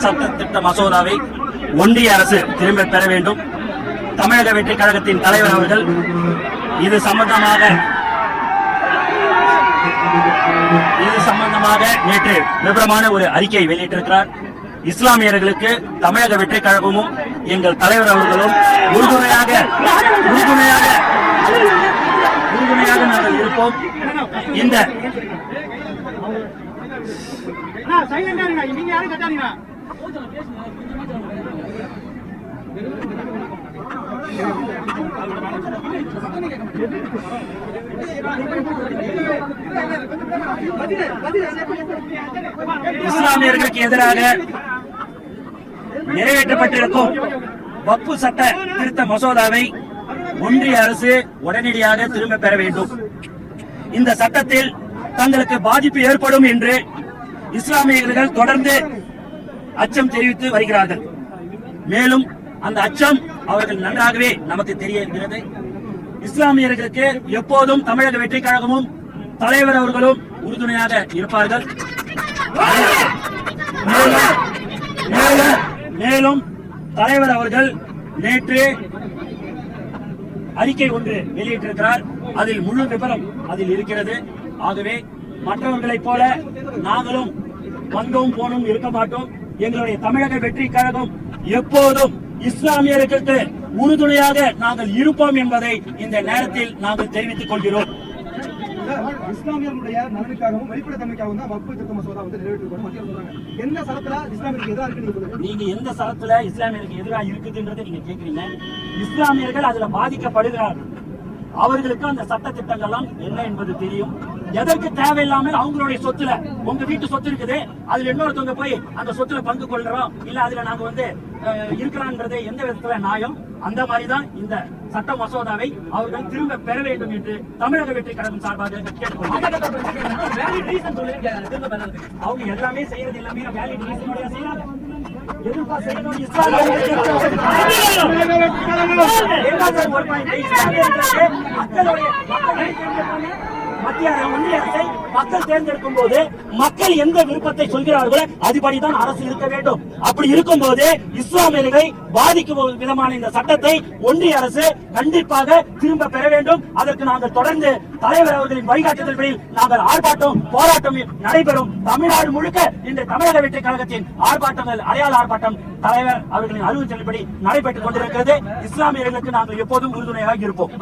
சட்ட திட்ட மசோதாவை ஒன்றிய அரசு திரும்ப பெற வேண்டும். தமிழக வெற்றி கழகத்தின் தலைவர் அவர்கள் இது சம்பந்தமாக நேற்று விவரமான ஒரு அறிக்கை வெளியிட்டிருக்கிறார். இஸ்லாமியர்களுக்கு தமிழக வெற்றி கழகமும் எங்கள் தலைவர் அவர்களும் உறுதுணையாக நாங்கள் இருப்போம். இந்த இஸ்லாமியர்களுக்கு எதிராக நிறைவேற்றப்பட்டிருக்கும் வக்ஃபு சட்ட திருத்த மசோதாவை ஒன்றிய அரசு உடனடியாக திரும்ப பெற வேண்டும். இந்த சட்டத்தில் தங்களுக்கு பாதிப்பு ஏற்படும் என்று இஸ்லாமியர்கள் தொடர்ந்து அச்சம் தெரிவித்து வருகிறார்கள். மேலும் அந்த அச்சம் அவர்கள் நன்றாகவே நமக்கு தெரிகிறது. இஸ்லாமியர்களுக்கு எப்போதும் தமிழக வெற்றி கழகமும் தலைவர் அவர்களும் உறுதுணையாக இருப்பார்கள். மேலும் தலைவர் அவர்கள் நேற்று அறிக்கை ஒன்று வெளியிட்டிருக்கிறார். அதில் முழு விவரம் அதில் இருக்கிறது. ஆகவே மற்றவர்களைப் போல நாங்களும் வந்தோம் போனும் இருக்க மாட்டோம். எங்களுடைய தமிழக வெற்றி கழகம் எப்போதும் இஸ்லாமியர்களுக்கு உறுதுணையாக நாங்கள் இருப்போம் என்பதை இந்த நேரத்தில் நாங்கள் தெரிவித்துக் கொள்கிறோம். இஸ்லாமியர்களுடைய நலனுக்காகவும் வெளிப்படைத்தன்மைக்காகவும் தான் வக்ஃபு திருத்த மசோதா நிறைவேற்றிருக்கோம். எந்த சரத்துல இஸ்லாமியருக்கு எதிராக இருக்கு? நீங்க எந்த சரத்துல இஸ்லாமியருக்கு எதிராக இருக்குதுன்றதை நீங்க கேட்கிறீங்க. இஸ்லாமியர்கள் அதுல பாதிக்கப்படுகிறார்கள். அவர்களுக்கு அந்த சட்ட திட்டங்கள்லாம் என்ன என்பது தெரியும். எதற்கு தேவையில்லாமல் அவங்களுடைய சொத்துல, உங்க வீட்டு சொத்து இருக்குது, அதுல இன்னொருத்தவங்க போய் அந்த சொத்துல பங்கு கொள்றோம் இல்ல அதுல நாங்க இருக்கிறான்றது எந்த விதத்துல நியாயம்? அந்த மாதிரிதான் இந்த சட்ட மசோதாவை அவர்கள் திரும்ப பெற வேண்டும் என்று தமிழக வெற்றி கழகம் சார்பாக கேட்டுக்கொள்கிறோம். அவங்க எல்லாமே செய்யறது எல்லாமே வேலிட் ரீசனோட செய்யறாங்க. மத்திய ஒன்றிய அரசை மக்கள் தேர்ந்தெடுக்கும் போது மக்கள் எந்த விருப்பத்தை சொல்கிறார்களோ அதுபடிதான் அரசு இருக்க வேண்டும். அப்படி இருக்கும் போது இஸ்லாமியர்களை பாதிக்கும் விதமான இந்த சட்டத்தை ஒன்றிய அரசு கண்டிப்பாக திரும்ப பெற வேண்டும். அதற்கு நாங்கள் தொடர்ந்து தலைவர் அவர்களின் வழிகாட்டுதல்களில் நாங்கள் ஆர்ப்பாட்டம் போராட்டம் நடைபெறும். தமிழ்நாடு முழுக்க இந்த தமிழக வெற்றி கழகத்தின் ஆர்ப்பாட்டங்கள் அடையாள ஆர்ப்பாட்டம் தலைவர் அவர்களின் அறிவுறுத்தல்படி நடைபெற்றுக் கொண்டிருக்கிறது. இஸ்லாமியர்களுக்கு நாங்கள் எப்போதும் உறுதுணையாக இருப்போம்.